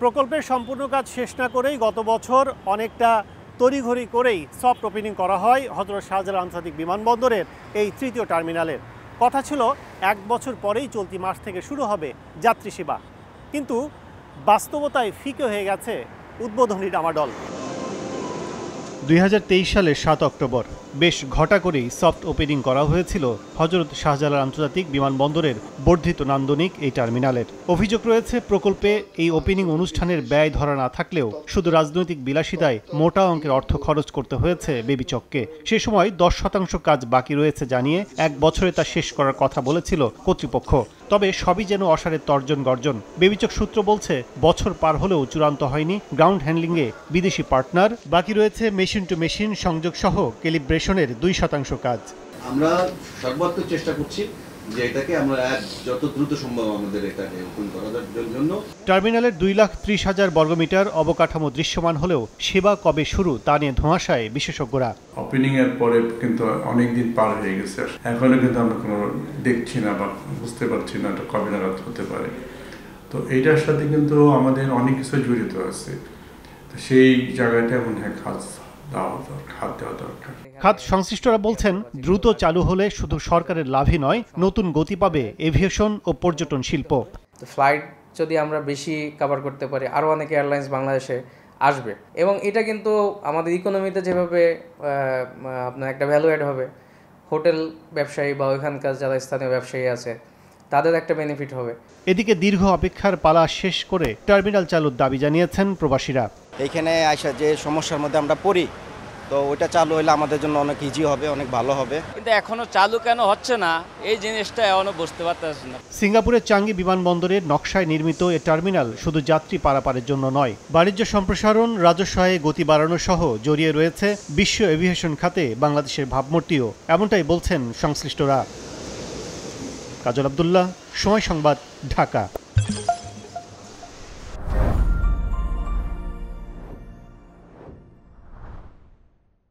প্রকল্পের সম্পূর্ণ কাজ শেষ না করেই গত বছর অনেকটা তড়িঘড়ি করেই সফট ওপেনিং করা হয় হযরত শাহজালাল আন্তর্জাতিক বিমানবন্দরের এই তৃতীয় টার্মিনালের। কথা ছিল 1 বছর পরেই চলতি মাস থেকে শুরু হবে যাত্রী সেবা, কিন্তু বাস্তবতায় ফিকে হয়ে গেছে উদ্বোধনী ডামাডোল। 2023 সালের 7 অক্টোবর বেশ ঘটা করেই সফট ওপেনিং করা হয়েছিল হযরত শাহজালাল আন্তর্জাতিক বিমানবন্দরের বর্ধিত নান্দনিক এই টার্মিনালের। অভিযোগ রয়েছে প্রকল্পে এই ওপেনিং অনুষ্ঠানের ব্যয় ধরা না থাকলেও শুধু রাজনৈতিক বিলাসিতায় মোটা অঙ্কের অর্থ খরচ করতে হয়েছে বেবিচককে। সে সময় 10% কাজ বাকি রয়েছে জানিয়ে 1 বছরে তা শেষ করার কথা বলেছিল কর্তৃপক্ষ। তবে সবই যেন অসারের তর্জন গর্জন। বেবিচক সূত্র বলছে বছর পার হলেও চূড়ান্ত হয়নি গ্রাউন্ড হ্যান্ডলিংয়ে বিদেশি পার্টনার, বাকি রয়েছে মেশিন টু মেশিন সংযোগ সহ ক্যালিব্রেশনের 2% কাজ। আমরা সর্বাত্মক চেষ্টা করছি যে এটাকে আমরা যত দ্রুত সম্ভব আমাদের এটাকে ওপেন করার জন্য। টার্মিনালের 2,30,000 বর্গমিটার অবকাঠামো দৃশ্যমান হলেও সেবা কবে শুরু তা নিয়ে ধোঁয়াশায় বিশেষজ্ঞরা। ওপেনিং এর পরে কিন্তু অনেক দিন পার হয়ে গেছে, এখনো কিন্তু আমরা কোনো দেখছি না বা বুঝতে পারছি না এটা কবে নাগাদ হতে পারে। তো এইটার সাথে কিন্তু আমাদের অনেক কিছু জড়িত আছে, তো সেই জায়গাটা মনে হয় খাত সংশ্লিষ্টরা বলছেন দ্রুত চালু হলে শুধু সরকারের লাভই নয়, নতুন গতি পাবে এভিয়েশন ও পর্যটন শিল্প। ফ্লাইট যদি আমরা বেশি কভার করতে পারি, আরও অনেক এয়ারলাইন্স বাংলাদেশে আসবে এবং এটা কিন্তু আমাদের ইকোনমিতে যেভাবে আপনার একটা ভ্যালু অ্যাড হবে, হোটেল ব্যবসায়ী বা ওইখানকার যারা স্থানীয় ব্যবসায়ী আছে তাদের একটা বেনিফিট হবে। এদিকে দীর্ঘ অপেক্ষার পালা শেষ করে টার্মিনাল চালুর দাবি জানিয়েছেন প্রবাসীরা। এইখানে আসা যে সমস্যার মধ্যে আমরা পড়ি, তো ওইটা চালু হলে আমাদের জন্য অনেক ইজি হবে, অনেক ভালো হবে। কিন্তু এখনো চালু কেন হচ্ছে না এই জিনিসটা এখনো বুঝতে পারতেছি না। সিঙ্গাপুরের চাঙ্গি বিমানবন্দরের নকশায় নির্মিত এ টার্মিনাল শুধু যাত্রী পারাপারের জন্য নয়, বাণিজ্য সম্প্রসারণ, রাজস্বায় গতি বাড়ানো সহ জড়িয়ে রয়েছে বিশ্ব এভিয়েশন খাতে বাংলাদেশের ভাবমূর্তিও, এমনটাই বলছেন সংশ্লিষ্টরা। কাজল আব্দুল্লাহ, সময় সংবাদ, ঢাকা।